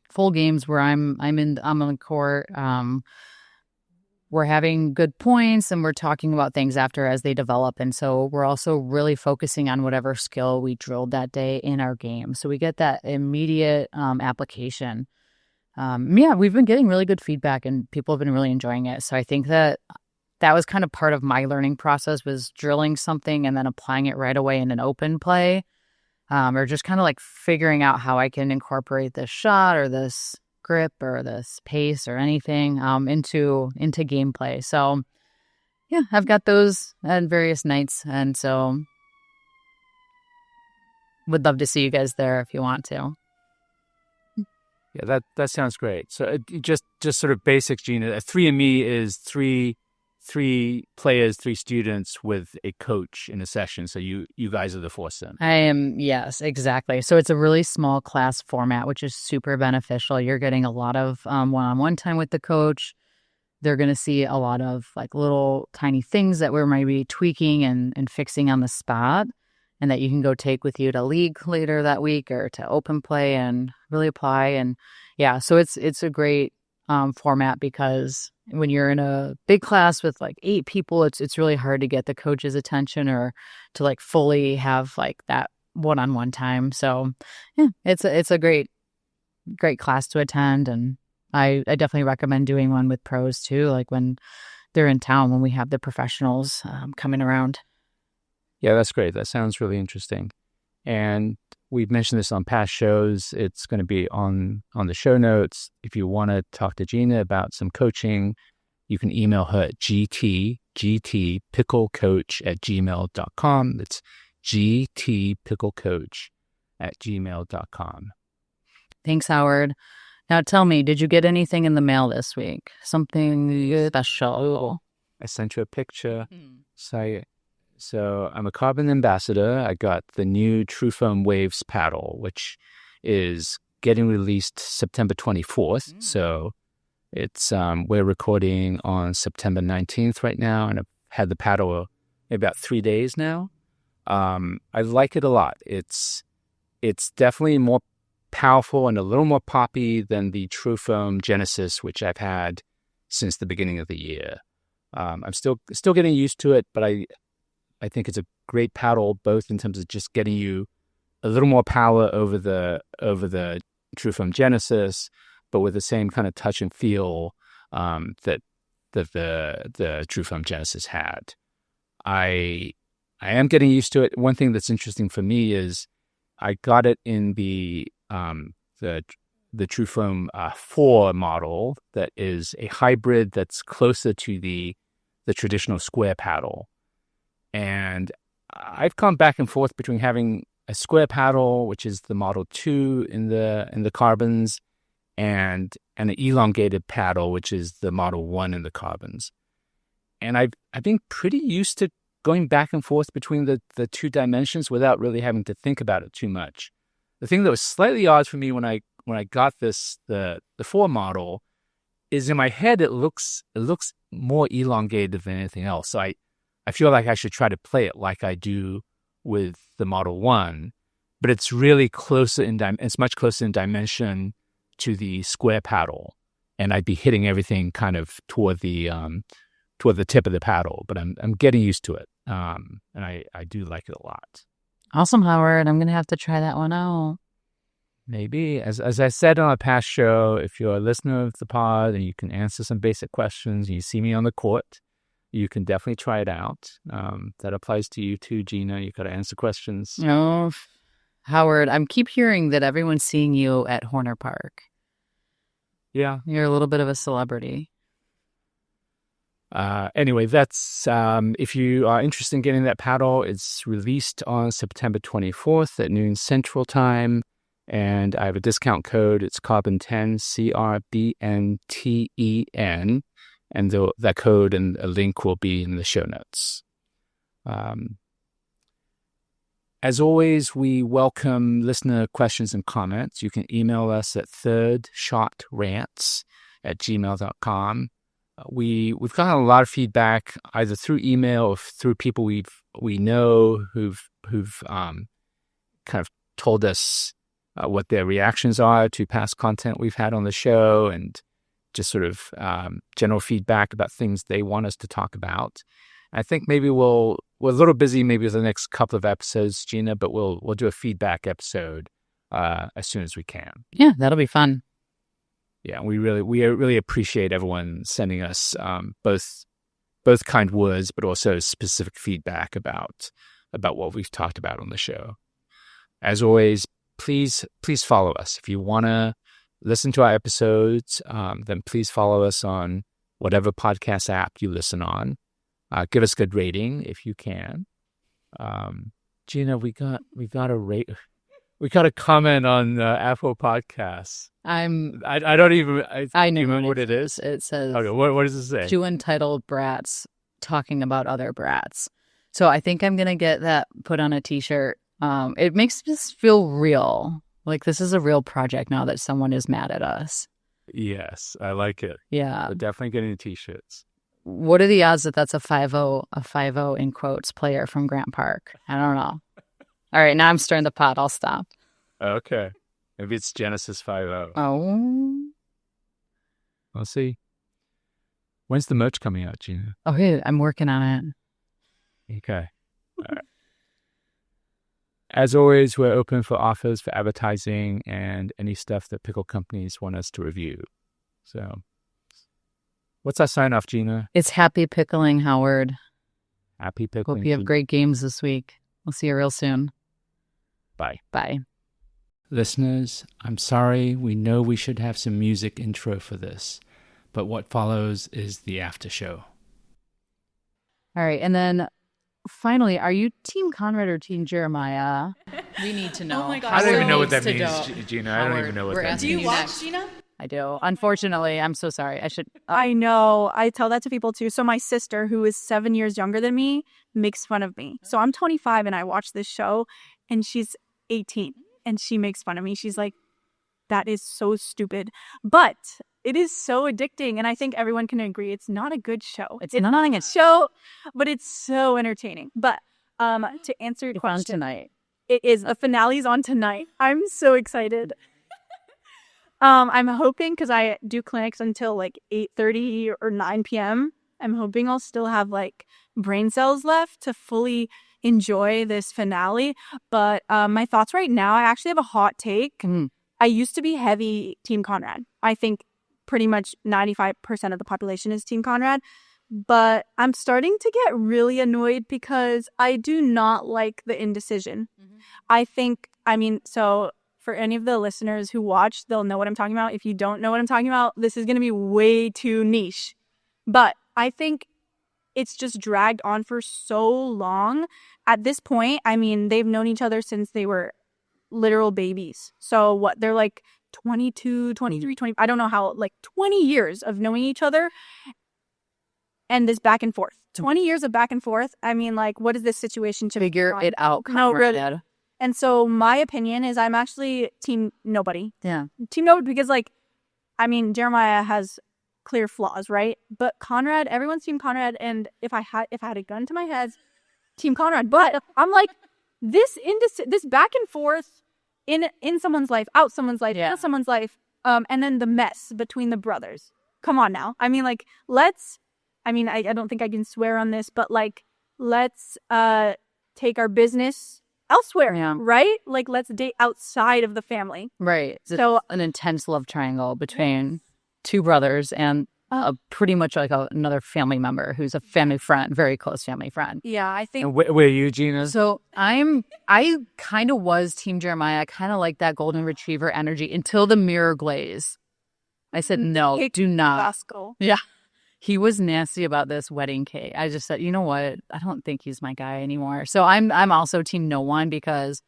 full games where I'm on the court. We're having good points and we're talking about things after as they develop. And so we're also really focusing on whatever skill we drilled that day in our game. So we get that immediate application. We've been getting really good feedback and people have been really enjoying it. So I think that was kind of part of my learning process, was drilling something and then applying it right away in an open play, or just kind of like figuring out how I can incorporate this shot or this grip or this pace or anything into gameplay. So yeah, I've got those at various nights, and so would love to see you guys there if you want to. Yeah, that sounds great. So just sort of basics, Gina. 3andMe is three players, 3 students with a coach in a session. So you guys are the foursome. I am, yes, exactly. So it's a really small class format, which is super beneficial. You're getting a lot of one-on-one time with the coach. They're going to see a lot of like little tiny things that we're maybe tweaking and fixing on the spot, and that you can go take with you to league later that week or to open play and really apply. And yeah, so it's a great format, because when you're in a big class with like 8 people, it's really hard to get the coach's attention or to like fully have like that one-on-one time. So yeah, it's a great class to attend, and I definitely recommend doing one with pros too, like when they're in town, when we have the professionals coming around. Yeah, that's great. That sounds really interesting. And we've mentioned this on past shows. It's going to be on the show notes. If you want to talk to Gina about some coaching, you can email her at gtpicklecoach@gmail.com. That's gtpicklecoach@gmail.com. Thanks, Howard. Now tell me, did you get anything in the mail this week? Something special? I sent you a picture. So I'm a Carbon ambassador. I got the new TruFoam Waves paddle, which is getting released September 24th. So it's we're recording on September 19th right now, and I've had the paddle maybe about 3 days now. I like it a lot. It's definitely more powerful and a little more poppy than the TruFoam Genesis, which I've had since the beginning of the year. I'm still getting used to it, but I think it's a great paddle, both in terms of just getting you a little more power over the TruFoam Genesis, but with the same kind of touch and feel that the TruFoam Genesis had. I am getting used to it. One thing that's interesting for me is I got it in the TruFoam 4 model that is a hybrid that's closer to the traditional square paddle. And I've come back and forth between having square paddle, which is the Model 2 in the carbons, and an elongated paddle, which is the Model 1 in the carbons. And I've been pretty used to going back and forth between the two dimensions without really having to think about it too much. The thing that was slightly odd for me when I got the 4 model is in my head it looks more elongated than anything else. So I feel like I should try to play it like I do with the Model 1, but it's really closer it's much closer in dimension to the square paddle, and I'd be hitting everything kind of toward the tip of the paddle. But I'm getting used to it, and I do like it a lot. Awesome, Howard. I'm gonna have to try that one out. Maybe, as I said on a past show, if you're a listener of the pod and you can answer some basic questions and you see me on the court, you can definitely try it out. That applies to you too, Gina. You got to answer questions. Oh, Howard, I keep hearing that everyone's seeing you at Horner Park. Yeah. You're a little bit of a celebrity. Anyway, that's if you are interested in getting that paddle, it's released on September 24th at noon Central Time. And I have a discount code. It's CRBN10, CRBNTEN. And that code and a link will be in the show notes. As always, we welcome listener questions and comments. You can email us at thirdshotrants@gmail.com. We've gotten a lot of feedback either through email or through people we know who've kind of told us what their reactions are to past content we've had on the show, and just sort of general feedback about things they want us to talk about. I think maybe we're a little busy maybe with the next couple of episodes, Gina, but we'll do a feedback episode as soon as we can. Yeah, that'll be fun. Yeah, we really appreciate everyone sending us both kind words, but also specific feedback about what we've talked about on the show. As always, please follow us. If you want to listen to our episodes, then please follow us on whatever podcast app you listen on. Give us a good rating if you can. Gina, we got a comment on Apple Podcasts. I don't even I know remember what it is. It says, okay, what does it say? 2 entitled brats talking about other brats. So I think I'm gonna get that put on a t-shirt. It makes this feel real. Like this is a real project now that someone is mad at us. Yes, I like it. Yeah. We're definitely getting t-shirts. What are the odds that that's a 5-0 in quotes player from Grant Park? I don't know. All right, now I'm stirring the pot. I'll stop. Okay. Maybe it's Genesis 5-0. Oh. We'll see. When's the merch coming out, Gina? Okay, I'm working on it. Okay. All right. As always, we're open for offers for advertising and any stuff that pickle companies want us to review. So, what's our sign off, Gina? It's happy pickling, Howard. Happy pickling. Hope you have great games this week. We'll see you real soon. Bye. Bye. Listeners, I'm sorry. We know we should have some music intro for this, but what follows is the after show. All right, and then finally, are you Team Conrad or Team Jeremiah? We need to know. Oh my gosh. I don't even know what Howard that needs means, to Gina. I don't even know what We're that asking means. Do you watch, next. Gina? I do. Unfortunately, I'm so sorry. I should. I know. I tell that to people too. So my sister, who is 7 years younger than me, makes fun of me. So I'm 25 and I watch this show, and she's 18 and she makes fun of me. She's like, that is so stupid. But it is so addicting. And I think everyone can agree it's not a good show. It's not a show, but it's so entertaining. But to answer your question, tonight. it is. The finale's on tonight. I'm so excited. I'm hoping, because I do clinics until like 8:30 or 9 p.m. I'm hoping I'll still have like brain cells left to fully enjoy this finale. But my thoughts right now, I actually have a hot take. I used to be heavy Team Conrad. I think pretty much 95% of the population is Team Conrad. But I'm starting to get really annoyed because I do not like the indecision. I think, so for any of the listeners who watch, they'll know what I'm talking about. If you don't know what I'm talking about, this is going to be way too niche. But I think it's just dragged on for so long. At this point, I mean, they've known each other since they were literal babies. So what, they're like 22, 23, 20, I don't know how, like 20 years of knowing each other. And this back and forth. 20 years of back and forth. I mean, like, what is this situation to figure it out? No, really. And so my opinion is I'm actually team nobody. Yeah. Team nobody because, like, I mean, Jeremiah has clear flaws, right? But Conrad, everyone's team Conrad. And if I had a gun to my head, team Conrad. But I'm like, this back and forth in someone's life, out someone's life, in someone's life, and then the mess between the brothers. Come on now. I mean, like, I don't think I can swear on this, but like, let's take our business elsewhere, right? Like, let's date outside of the family. Right. So an intense love triangle between two brothers and pretty much like another family member who's a family friend, very close family friend. Yeah, I think. And where are you, Gina? So I kind of was team Jeremiah. I kind of like that golden retriever energy until the mirror glaze. I said, no, do not. Rascal. Yeah. He was nasty about this wedding cake. I just said, you know what? I don't think he's my guy anymore. So I'm also team no one because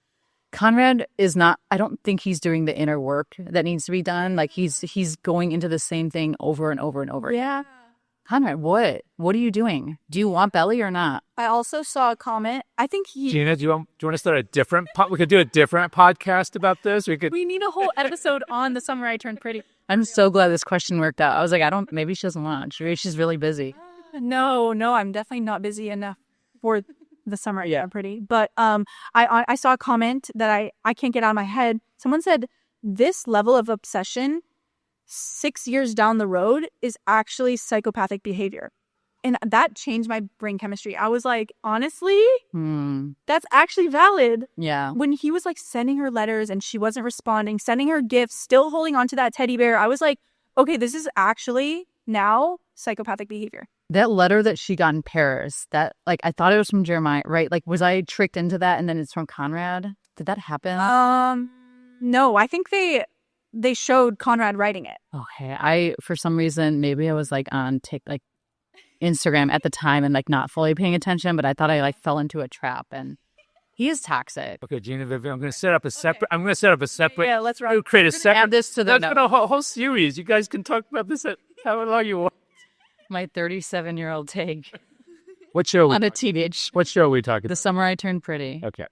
Conrad is not, I don't think he's doing the inner work that needs to be done. Like he's going into the same thing over and over and over. Yeah. Conrad, what are you doing? Do you want belly or not? I also saw a comment. I think Gina, do you want to start a different we could do a different podcast about this? We need a whole episode on the summer I turned pretty. I'm so glad this question worked out. I was like, maybe she doesn't watch. Maybe she's really busy. No, I'm definitely not busy enough for the summer I turned pretty. But I saw a comment that I can't get out of my head. Someone said, this level of obsession 6 years down the road is actually psychopathic behavior. And that changed my brain chemistry. I was like, honestly, that's actually valid. Yeah. When he was like sending her letters and she wasn't responding, sending her gifts, still holding on to that teddy bear, I was like, okay, this is actually now psychopathic behavior. That letter that she got in Paris, that like I thought it was from Jeremiah, right? Like, was I tricked into that and then it's from Conrad? Did that happen? No, I think they showed Conrad writing it. Okay. I, for some reason, maybe I was like on Instagram at the time and like not fully paying attention, but I thought I like fell into a trap and he is toxic. Okay, Gina, Vivian, I'm going to set up a separate. Yeah, let's create a separate. Add this to the That's a whole series. You guys can talk about this at how long you want. My 37-year-old take What show? on a teenage. What show are we talking? The Summer I Turned Pretty. Okay.